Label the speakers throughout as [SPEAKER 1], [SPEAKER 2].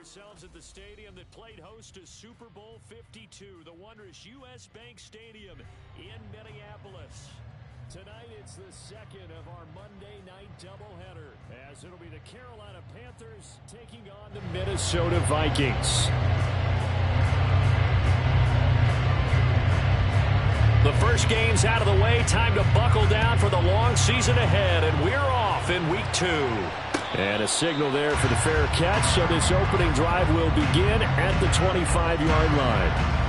[SPEAKER 1] ourselves at the stadium that played host to Super Bowl 52, the wondrous U.S. Bank Stadium in Minneapolis. Tonight, it's the second of our Monday night doubleheader, as it'll be the Carolina Panthers taking on the Minnesota Vikings. The first game's out of the way. Time to buckle down for the long season ahead, and we're off in week 2. And a signal there for the fair catch, so this opening drive will begin at the 25-yard line.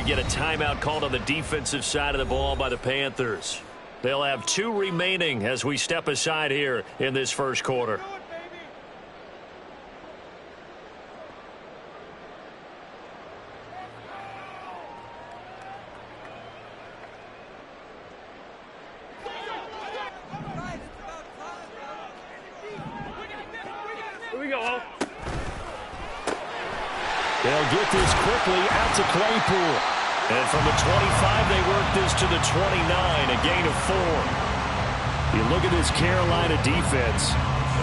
[SPEAKER 1] Get a timeout called on the defensive side of the ball by the Panthers. They'll have 2 remaining as we step aside here in this first quarter.
[SPEAKER 2] Here we go.
[SPEAKER 1] They'll get this quickly out to Claypool. And from the 25, they work this to the 29, a gain of 4. You look at this Carolina defense.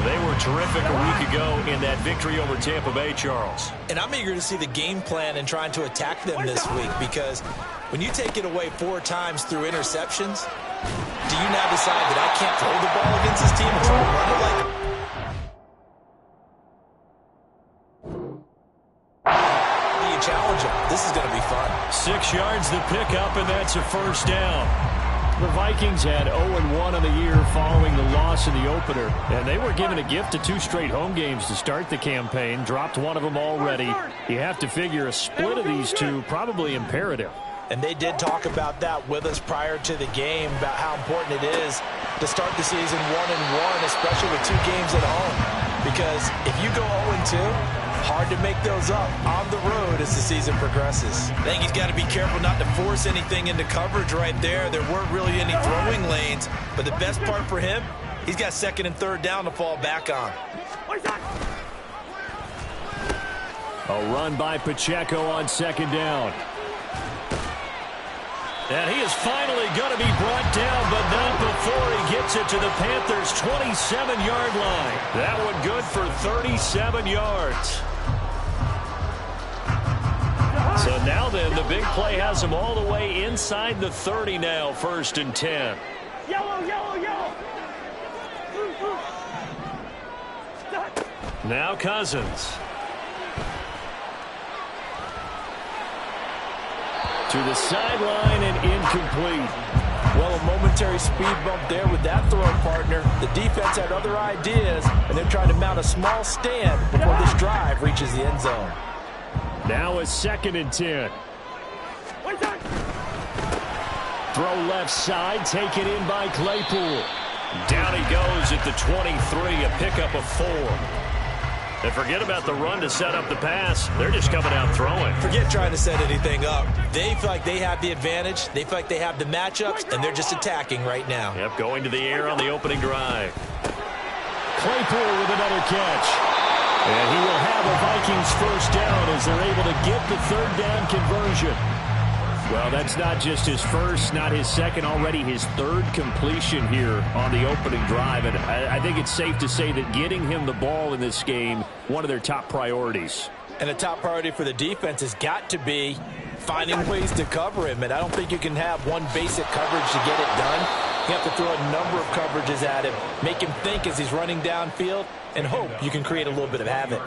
[SPEAKER 1] They were terrific a week ago in that victory over Tampa Bay, Charles.
[SPEAKER 3] And I'm eager to see the game plan and trying to attack them this week, because when you take it away 4 times through interceptions, do you now decide that I can't throw the ball against this team and try to run it like challenge them? This is going to be fun.
[SPEAKER 1] 6 yards to pick up, and that's a first down. The Vikings had 0-1 on the year following the loss in the opener, and they were given a gift of 2 straight home games to start the campaign. Dropped one of them already. You have to figure a split of these 2 probably imperative.
[SPEAKER 3] And they did talk about that with us prior to the game, about how important it is to start the season 1-1, especially with 2 games at home. Because if you go 0-2, hard to make those up on the road as the season progresses. I think he's got to be careful not to force anything into coverage right there. There weren't really any throwing lanes, but the best part for him, he's got 2nd and 3rd down to fall back on.
[SPEAKER 1] A run by Pacheco on 2nd down. And he is finally going to be brought down, but not before he gets it to the Panthers' 27-yard line. That one good for 37 yards. So now then, the big play has him all the way inside the 30 now, 1st and 10. Now Cousins. To the sideline and incomplete.
[SPEAKER 3] Well, a momentary speed bump there with that throw partner. The defense had other ideas, and they're trying to mount a small stand before this drive reaches the end zone.
[SPEAKER 1] Now a 2nd and 10. Throw left side, taken in by Claypool. Down he goes at the 23, a pickup of 4. And forget about the run to set up the pass. They're just coming out throwing.
[SPEAKER 3] Forget trying to set anything up. They feel like they have the advantage. They feel like they have the matchups, and they're just attacking right now.
[SPEAKER 1] Yep, going to the air on the opening drive. Claypool with another catch. And he will have a Vikings first down as they're able to get the 3rd down conversion. Well, that's not just his first, not his second, already his 3rd completion here on the opening drive. And I think it's safe to say that getting him the ball in this game, one of their top priorities.
[SPEAKER 3] And a top priority for the defense has got to be finding ways to cover him. And I don't think you can have one basic coverage to get it done. You have to throw a number of coverages at him, make him think as he's running downfield, and hope you can create a little bit of havoc.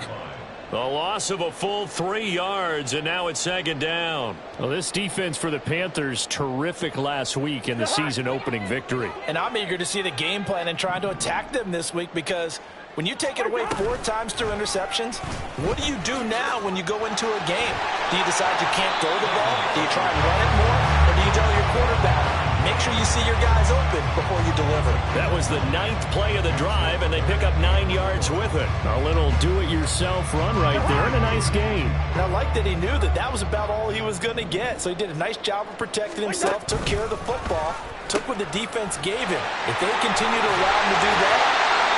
[SPEAKER 1] A loss of a full 3 yards, and now it's 2nd down. Well, this defense for the Panthers, terrific last week in the season-opening victory.
[SPEAKER 3] And I'm eager to see the game plan and trying to attack them this week, because when you take it away 4 times through interceptions, what do you do now when you go into a game? Do you decide you can't throw the ball? Do you try and run it more? Or do you tell your quarterback, make make sure you see your guys open before you deliver.
[SPEAKER 1] That was the 9th play of the drive, and they pick up 9 yards with it. A little do-it-yourself run right there, and a nice gain.
[SPEAKER 3] And I like that he knew that that was about all he was going to get. So he did a nice job of protecting himself, took care of the football, took what the defense gave him. If they continue to allow him to do that,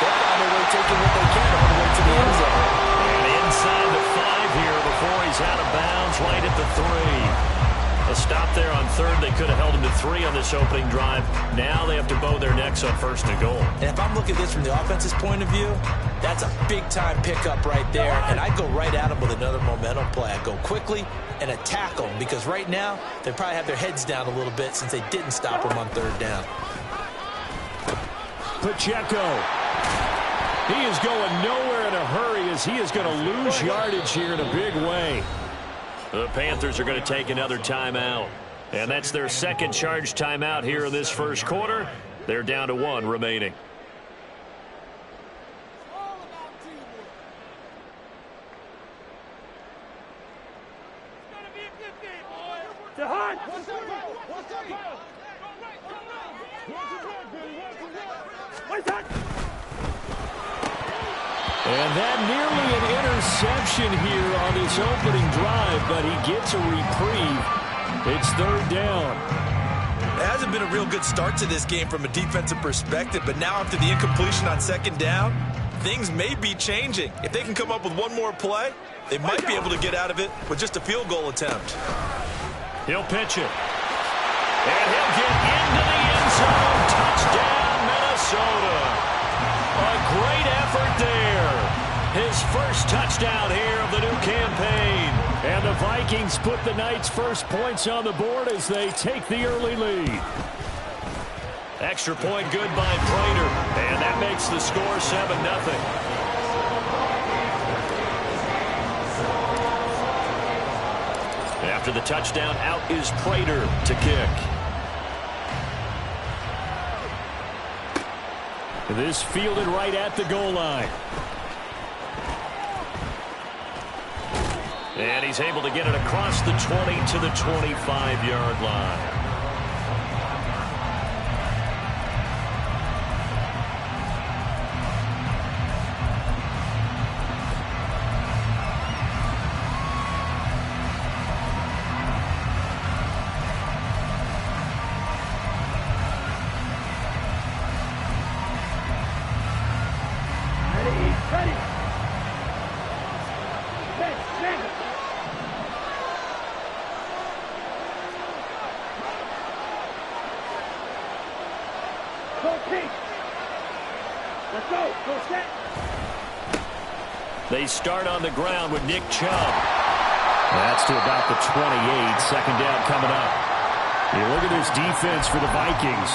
[SPEAKER 3] they'll find a way taking what they can all the way to the end zone.
[SPEAKER 1] And inside the 5 here before he's out of bounds, right at the 3. A stop there on 3rd. They could have held him to 3 on this opening drive. Now they have to bow their necks on 1st and goal.
[SPEAKER 3] And if I'm looking at this from the offense's point of view, that's a big-time pickup right there. And I go right at him with another momentum play. I go quickly and attack them because right now they probably have their heads down a little bit since they didn't stop him on 3rd down.
[SPEAKER 1] Pacheco. He is going nowhere in a hurry as he is going to lose yardage here in a big way. The Panthers are going to take another timeout. And that's their second charge timeout here in this first quarter. They're down to 1 remaining. And that nearly an interception here on this opening drive, but he gets a reprieve. It's 3rd down.
[SPEAKER 3] It hasn't been a real good start to this game from a defensive perspective, but now after the incompletion on 2nd down, things may be changing. If they can come up with one more play, they might be able to get out of it with just a field goal attempt.
[SPEAKER 1] He'll pitch it. And he'll get into the end zone. Touchdown, Minnesota. A great effort there. His first touchdown here of the new campaign. And the Vikings put the Knights' first points on the board as they take the early lead. Extra point good by Prater. And that makes the score 7-0. After the touchdown, out is Prater to kick. This fielded right at the goal line. And he's able to get it across the 20 to the 25-yard line. They start on the ground with Nick Chubb. That's to about the 28. 2nd down coming up. You look at this defense for the Vikings.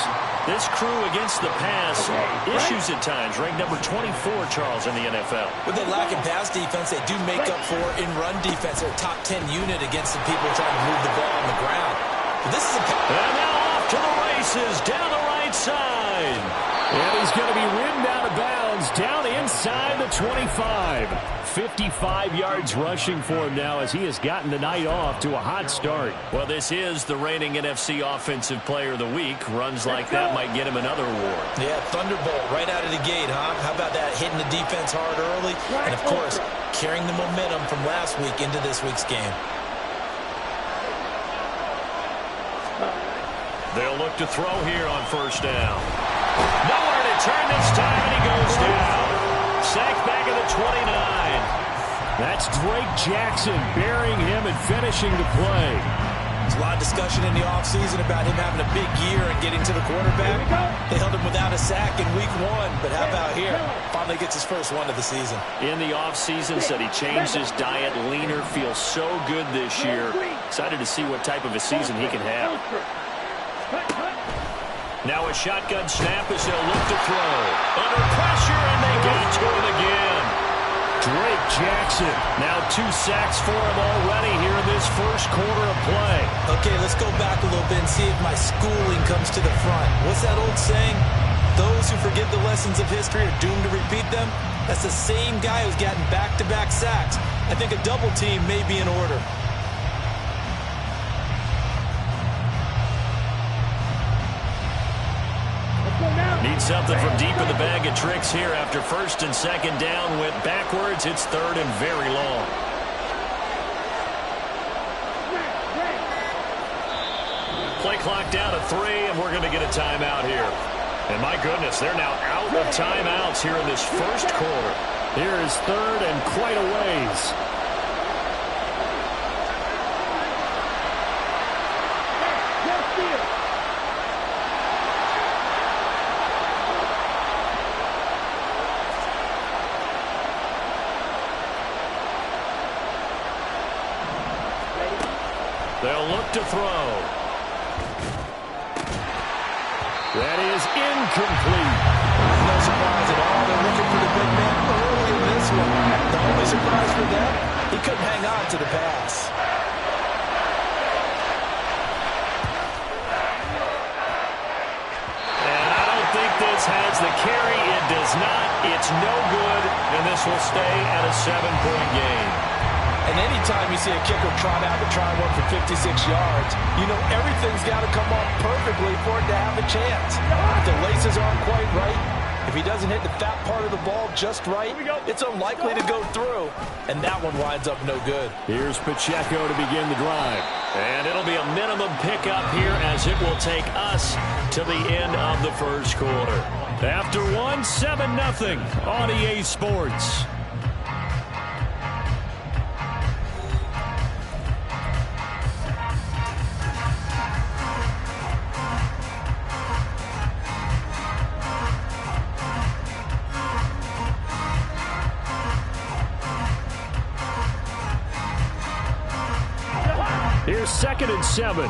[SPEAKER 1] This crew against the pass, issues at times. Ranked number 24, Charles, in the NFL.
[SPEAKER 3] With the lack of pass defense, they do make up for in run defense. They're a top 10 unit against the people trying to move the ball on the ground. But this is
[SPEAKER 1] and now off to the races, down the right side. And he's going to be ridden out of bounds, down inside the 25. 55 yards rushing for him now as he has gotten the night off to a hot start. Well, this is the reigning NFC Offensive Player of the Week. Runs like that might get him another award. Yeah, thunderbolt right out of the gate, huh? How about that, hitting the defense hard early? And, of course, carrying the momentum from last week into this week's game. They'll look to throw here on 1st down. Nowhere to turn this time, and he goes down. Sacked back at the 29. That's Drake Jackson burying him and finishing the play. There's a lot of discussion in the offseason about him having a big year and getting to the quarterback. They held him without a sack in week 1, but how about here? Finally gets his first one of the season. In the offseason, said he changed his diet, leaner, feels so good this year. Excited to see what type of a season he can have. Now a shotgun snap as they'll look to throw. Under pressure, and they got to him again. Drake Jackson, now 2 sacks for him already here in this first quarter of play. Okay, let's go back a little bit and see if my schooling comes to the front. What's that old saying? Those who forget the lessons of history are doomed to repeat them. That's the same guy who's gotten back-to-back sacks. I think a double team may be in order. Need something from deep in the bag of tricks here after first and second down went backwards. It's third and very long. Play clock down to 3, and we're going to get a timeout here. And my goodness, they're now out of timeouts here in this first quarter. Here is third and quite a ways. They'll look to throw. That is incomplete.
[SPEAKER 3] No surprise at all. They're looking for the big man early in this one. The only surprise for them, he couldn't hang on to the pass.
[SPEAKER 1] And I don't think this has the carry. It does not. It's no good. And this will stay at a 7-point game.
[SPEAKER 3] And anytime you see a kicker trot out to try and run for 56 yards, you know everything's got to come off perfectly for it to have a chance. If the laces aren't quite right, if he doesn't hit the fat part of the ball just right, it's unlikely to go through. And that one winds up no good.
[SPEAKER 1] Here's Pacheco to begin the drive. And it'll be a minimum pickup here as it will take us to the end of the first quarter. After 1, 7-0 on EA Sports. Here's 2nd and 7.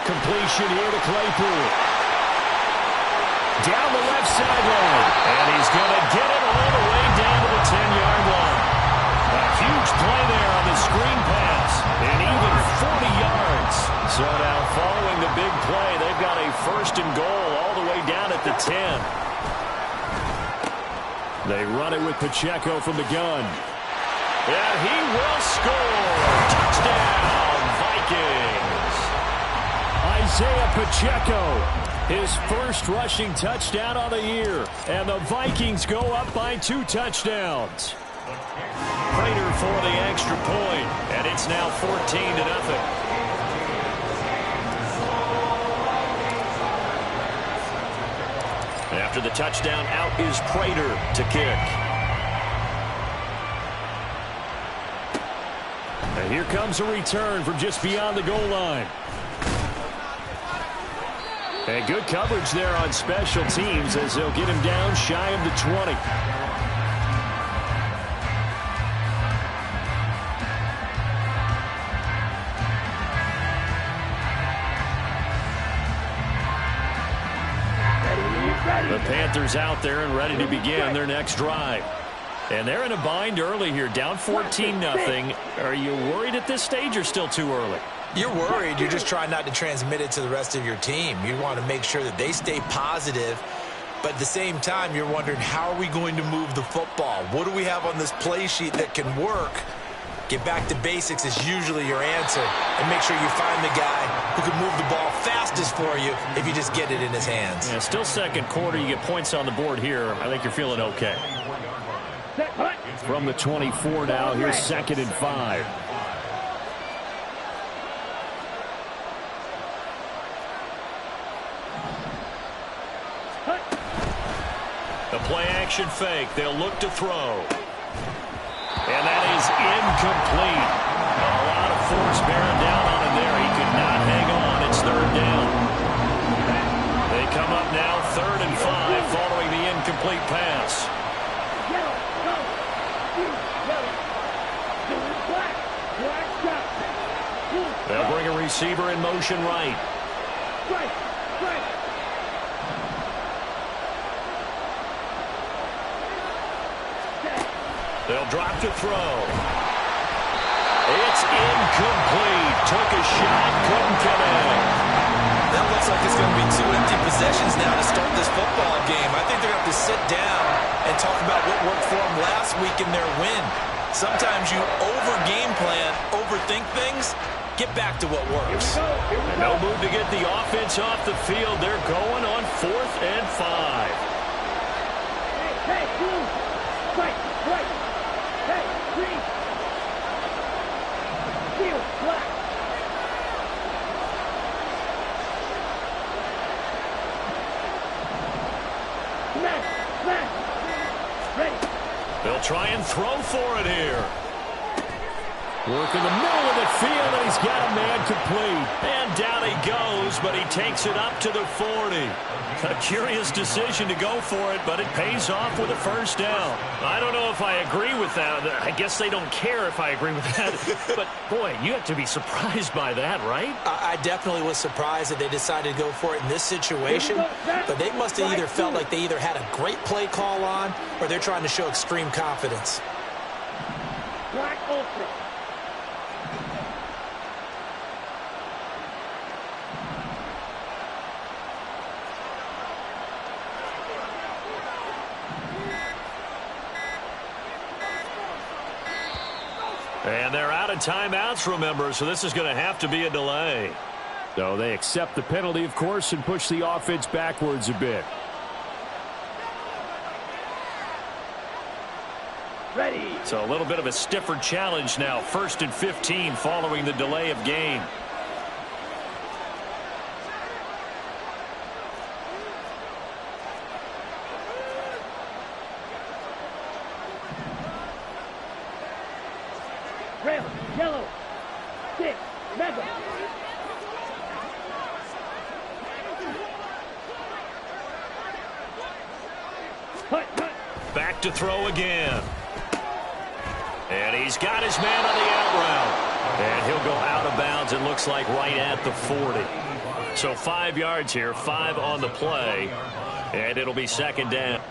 [SPEAKER 1] Completion here to Claypool. Down the left sideline. And he's going to get it all the way down to the 10-yard line. A huge play there on the screen pass. And even 40 yards. So now following the big play, they've got a 1st and goal all the way down at the 10. They run it with Pacheco from the gun. And he will score. Touchdown, Vikings. Isaiah Pacheco, his first rushing touchdown on the year. And the Vikings go up by 2 touchdowns. Prater for the extra point, and it's now 14-0. After the touchdown, out is Prater to kick. And here comes a return from just beyond the goal line. And good coverage there on special teams as they'll get him down shy of the 20. The Panthers out there and ready to begin their next drive. And they're in a bind early here, down 14-0. Are you worried at this stage or still too early?
[SPEAKER 3] You're worried. You're just trying not to transmit it to the rest of your team. You want to make sure that they stay positive. But at the same time, you're wondering, how are we going to move the football? What do we have on this play sheet that can work? Get back to basics is usually your answer. And make sure you find the guy who can move the ball fastest for you if you just get it in his hands.
[SPEAKER 1] Yeah, still second quarter. You get points on the board here. I think you're feeling okay. From the 24 now, here's 2nd and 5. The play-action fake. They'll look to throw. And that is incomplete. A lot of force bearing down on him there. He could not hang on. It's 3rd down. They come up now 3rd and 5 following the incomplete pass. They'll bring a receiver in motion right. They'll drop to throw. It's incomplete. Took a shot, couldn't connect.
[SPEAKER 3] That looks like it's going to be 2 empty possessions now to start this football game. I think they're going to have to sit down and talk about what worked for them last week in their win. Sometimes you over-game plan, overthink things, get back to what works.
[SPEAKER 1] And no move to get the offense off the field. They're going on 4th and 5.
[SPEAKER 2] Hey, blue. Right, right. Hey, green. Field, black. Smash, smash. Ready.
[SPEAKER 1] They'll try and throw for it here. Work in the middle of the field, and he's got a man complete. And down he goes, but he takes it up to the 40. A curious decision to go for it, but it pays off with a first down. I don't know if I agree with that. I guess they don't care if I agree with that. But, boy, you have to be surprised by that, right?
[SPEAKER 3] I definitely was surprised that they decided to go for it in this situation, but they must have either felt like they either had a great play call on or they're trying to show extreme confidence.
[SPEAKER 2] Black ultra.
[SPEAKER 1] And they're out of timeouts, remember, so this is going to have to be a delay. So they accept the penalty, of course, and push the offense backwards a bit.
[SPEAKER 2] Ready.
[SPEAKER 1] So a little bit of a stiffer challenge now. 1st and 15 following the delay of game.
[SPEAKER 2] Red, yellow, stick, mega. Cut, cut.
[SPEAKER 1] Back to throw again. And he's got his man on the out route. And he'll go out of bounds, it looks like, right at the 40. So 5 yards here, 5 on the play. And it'll be 2nd down.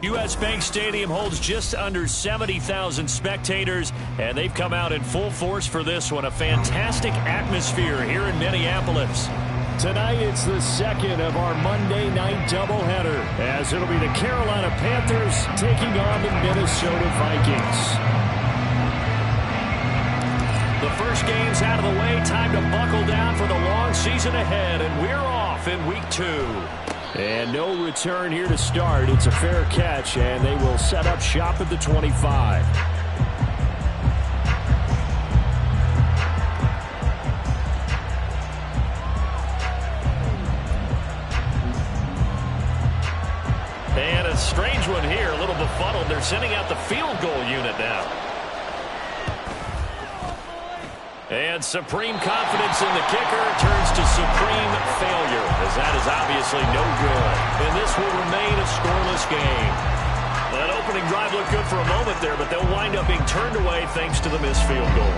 [SPEAKER 1] U.S. Bank Stadium holds just under 70,000 spectators, and they've come out in full force for this one. A fantastic atmosphere here in Minneapolis. Tonight, it's the second of our Monday night doubleheader, as it'll be the Carolina Panthers taking on the Minnesota Vikings. The first game's out of the way. Time to buckle down for the long season ahead, and we're off in week 2. And no return here to start. It's a fair catch, and they will set up shop at the 25. And a strange one here, a little befuddled. They're sending out the field goal unit now. And supreme confidence in the kicker turns to supreme failure, as that is obviously no good. And this will remain a scoreless game. That opening drive looked good for a moment there, but they'll wind up being turned away thanks to the missed field goal.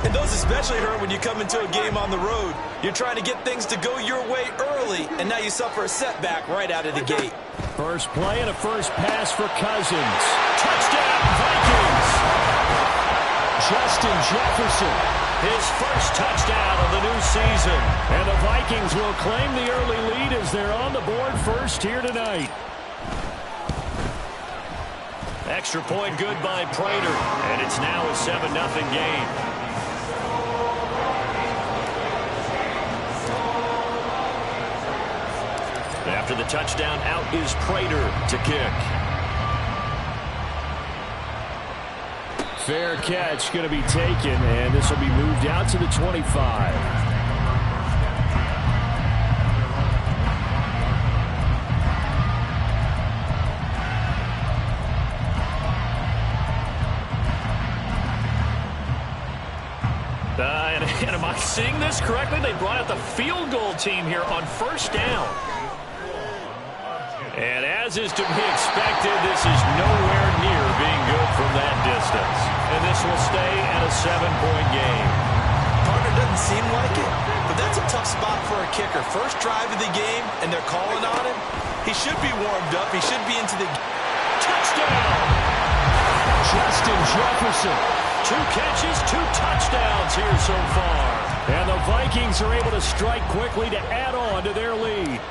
[SPEAKER 3] And those especially hurt when you come into a game on the road. You're trying to get things to go your way early, and now you suffer a setback right out of the gate.
[SPEAKER 1] First play and a first pass for Cousins. Touchdown, Vikings! Justin Jefferson. His first touchdown of the new season. And the Vikings will claim the early lead as they're on the board first here tonight. Extra point good by Prater. And it's now a 7-0 game. After the touchdown, out is Prater to kick. Fair catch going to be taken, and this will be moved out to the 25. And am I seeing this correctly? They brought out the field goal team here on first down. And as is to be expected, this is nowhere near being good from that distance. And this will stay at a 7-point game.
[SPEAKER 3] Partner doesn't seem like it, but that's a tough spot for a kicker. First drive of the game, and they're calling on him. He should be warmed up. He should be into the
[SPEAKER 1] touchdown. Justin Jefferson. 2 catches, 2 touchdowns here so far. And the Vikings are able to strike quickly to add on to their lead.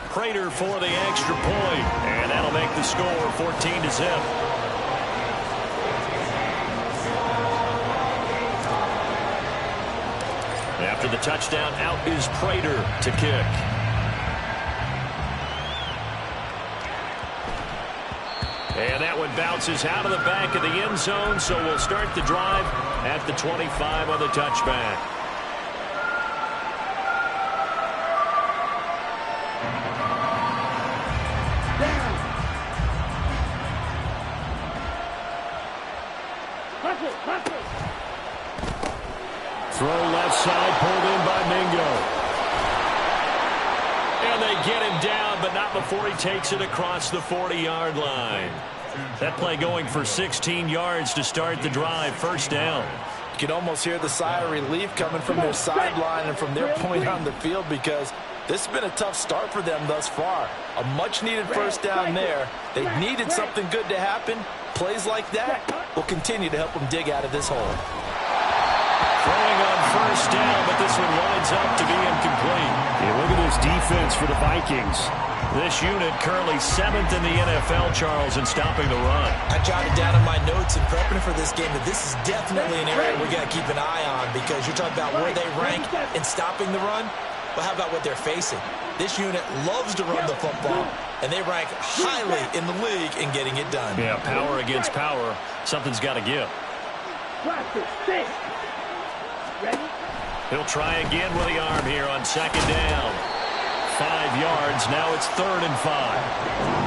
[SPEAKER 1] Prater for the extra point, and that'll make the score 14-0. After the touchdown, out is Prater to kick. And that one bounces out of the back of the end zone, so we'll start the drive at the 25 on the touchback. left side, pulled in by Mingo. And they get him down, but not before he takes it across the 40-yard line. That play going for 16 yards to start the drive. First down.
[SPEAKER 3] You can almost hear the sigh of relief coming from their sideline and from their point on the field, because this has been a tough start for them thus far. A much-needed first down there. They needed something good to happen. Plays like that will continue to help them dig out of this hole.
[SPEAKER 1] Throwing on first down, but this one winds up to be incomplete. Yeah, look at this defense for the Vikings. This unit currently 7th in the NFL, Charles, in stopping the run.
[SPEAKER 3] I jotted down in my notes in prepping for this game that this is definitely an area we got to keep an eye on, because you're talking about where they rank in stopping the run. Well, how about what they're facing? This unit loves to run the football, and they rank highly in the league in getting it done.
[SPEAKER 1] Yeah, power against power. Something's got to give. He'll try again with the arm here on second down. 5 yards. Now it's 3rd and 5.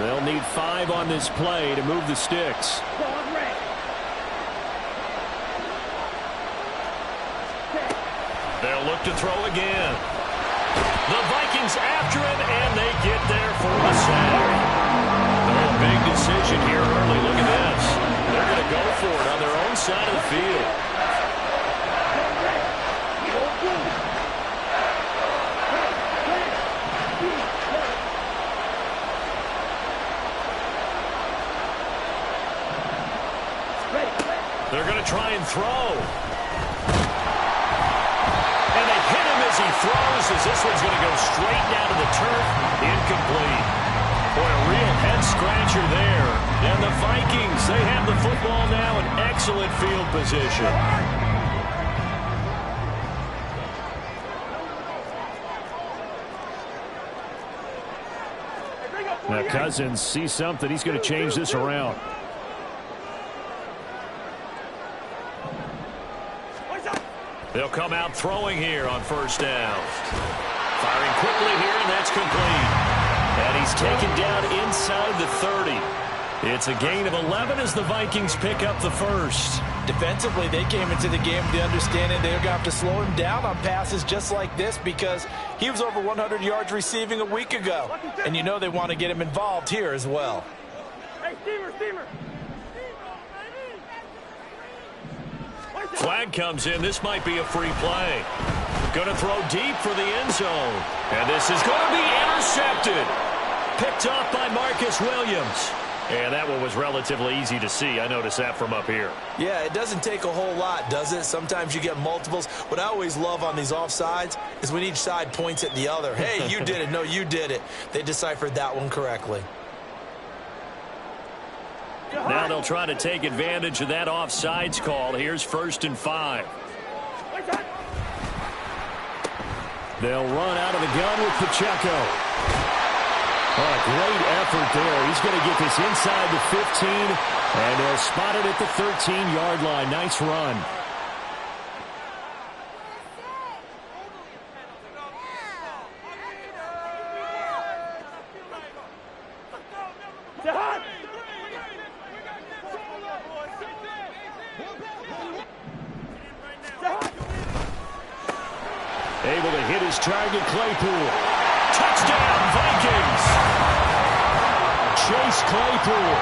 [SPEAKER 1] They'll need 5 on this play to move the sticks. They'll look to throw again. The Vikings after him, and they get there for the sack. Oh, big decision here early. Look at this. They're going to go for it on their own side of the field. They're going to try and throw. And they hit him as he throws, as this one's going to go straight down to the turf. Incomplete. Boy, a real head-scratcher there. And the Vikings, they have the football now in excellent field position. Now Cousins sees something. He's going to change this around. They'll come out throwing here on first down. Firing quickly here, and that's complete. And he's taken down inside the 30. It's a gain of 11 as the Vikings pick up the first.
[SPEAKER 3] Defensively, they came into the game with the understanding they're going to have to slow him down on passes just like this, because he was over 100 yards receiving a week ago. And you know they want to get him involved here as well.
[SPEAKER 2] Hey, steamer.
[SPEAKER 1] Flag comes in. This might be a free play. Going to throw deep for the end zone. And this is going to be intercepted. Picked off by Marcus Williams. And that one was relatively easy to see. I noticed that from up here.
[SPEAKER 3] Yeah, it doesn't take a whole lot, does it? Sometimes you get multiples. What I always love on these offsides is when each side points at the other. Hey, you did it. No, you did it. They deciphered that one correctly.
[SPEAKER 1] Now they'll try to take advantage of that offsides call. Here's 1st and 5. They'll run out of the gun with Pacheco. Oh, great effort there. He's going to get this inside the 15, and they'll spot it at the 13-yard line. Nice run. Able to hit his target, Claypool. Touchdown, Vikings! Chase Claypool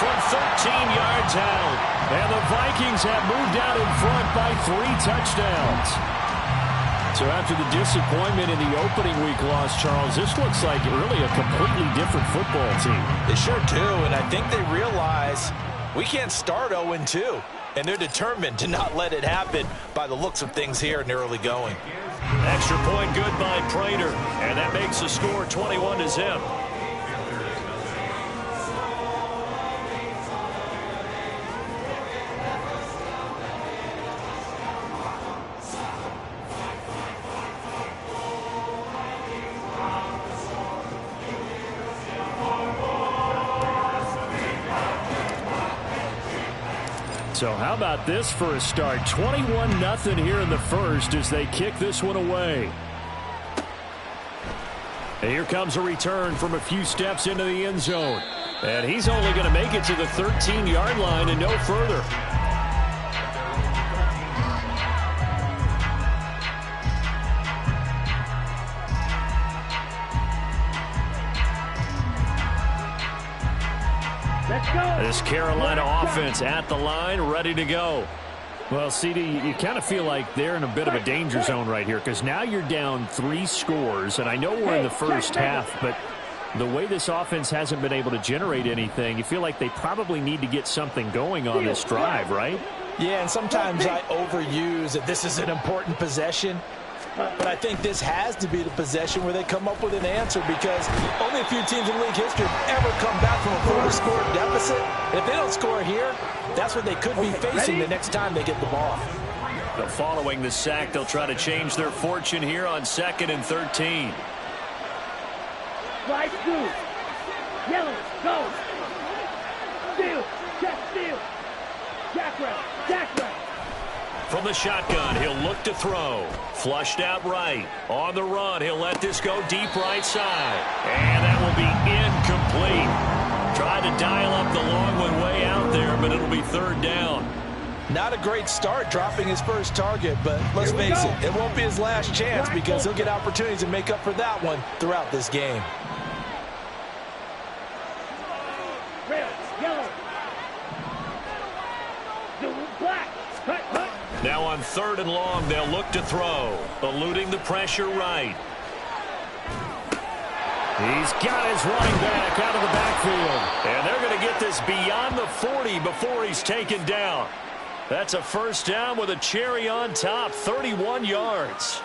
[SPEAKER 1] from 13 yards out. And the Vikings have moved out in front by 3 touchdowns. So after the disappointment in the opening week loss, Charles, this looks like really a completely different football team.
[SPEAKER 3] They sure do, and I think they realize we can't start 0-2. And they're determined to not let it happen by the looks of things here in the early going.
[SPEAKER 1] Extra point good by Prater, and that makes the score 21-0. So how about this for a start? 21-0 here in the first as they kick this one away. And here comes a return from a few steps into the end zone. And he's only going to make it to the 13-yard line and no further.
[SPEAKER 2] Let's go.
[SPEAKER 1] This Carolina offense at the line, ready to go. Well, CD, you kind of feel like they're in a bit of a danger zone right here because now you're down 3 scores, and I know we're in the first half, but the way this offense hasn't been able to generate anything, you feel like they probably need to get something going on this drive, right?
[SPEAKER 3] Yeah, and sometimes I overuse that this is an important possession, but I think this has to be the possession where they come up with an answer because only a few teams in league history have ever come back from a 4-score deficit. And if they don't score here, that's what they could be facing the next time they get the ball.
[SPEAKER 1] But following the sack, they'll try to change their fortune here on 2nd and 13.
[SPEAKER 2] Slide through. Yellow, go. Steal, check, steal. Jack route, jack route.
[SPEAKER 1] From the shotgun, he'll look to throw. Flushed out right. On the run, he'll let this go deep right side. And that will be incomplete. Tried to dial up the long one way out there, but it'll be 3rd down.
[SPEAKER 3] Not a great start dropping his first target, but let's face it won't be his last chance because he'll get opportunities to make up for that one throughout this game.
[SPEAKER 2] Red, yellow. Blue, black. Cut, cut.
[SPEAKER 1] Now on 3rd and long, they'll look to throw. Eluding the pressure right. He's got his running back out of the backfield. And they're going to get this beyond the 40 before he's taken down. That's a 1st down with a cherry on top, 31 yards.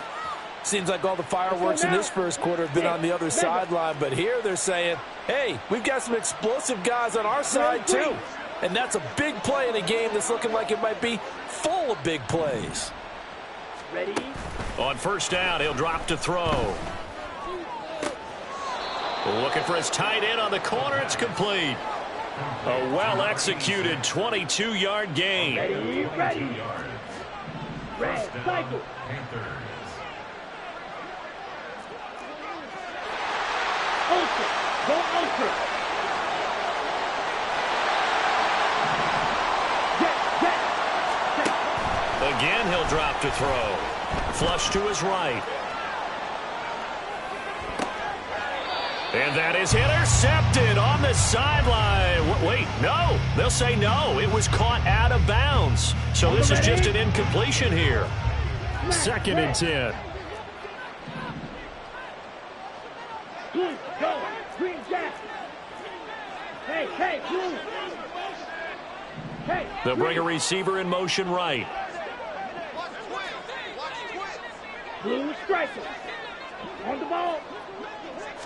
[SPEAKER 3] Seems like all the fireworks in this first quarter have been on the other sideline, but here they're saying, hey, we've got some explosive guys on our side too. And that's a big play in a game that's looking like it might be full of big plays.
[SPEAKER 2] Ready?
[SPEAKER 1] On 1st down, he'll drop to throw. Looking for his tight end on the corner. It's complete. A well-executed 22-yard gain.
[SPEAKER 2] Ready, ready. Red, cycle. Ultra, go ultra.
[SPEAKER 1] Again, he'll drop to throw. Flush to his right. And that is intercepted on the sideline. Wait, no. They'll say no. It was caught out of bounds. So this is just an incompletion here. 2nd and 10.
[SPEAKER 2] Blue, go. Green jack. Hey, hey, blue. Hey.
[SPEAKER 1] They'll bring a receiver in motion right.
[SPEAKER 2] Blue striker. On the ball.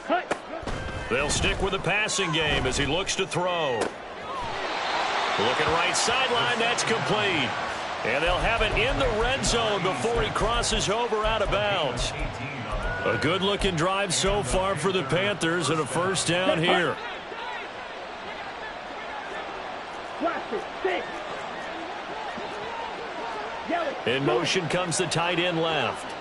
[SPEAKER 2] Cut.
[SPEAKER 1] They'll stick with the passing game as he looks to throw. Looking right sideline, that's complete. And they'll have it in the red zone before he crosses over out of bounds. A good-looking drive so far for the Panthers and a 1st down here. In motion comes the tight end left.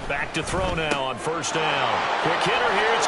[SPEAKER 1] Back to throw now on 1st down. Quick hitter here. It's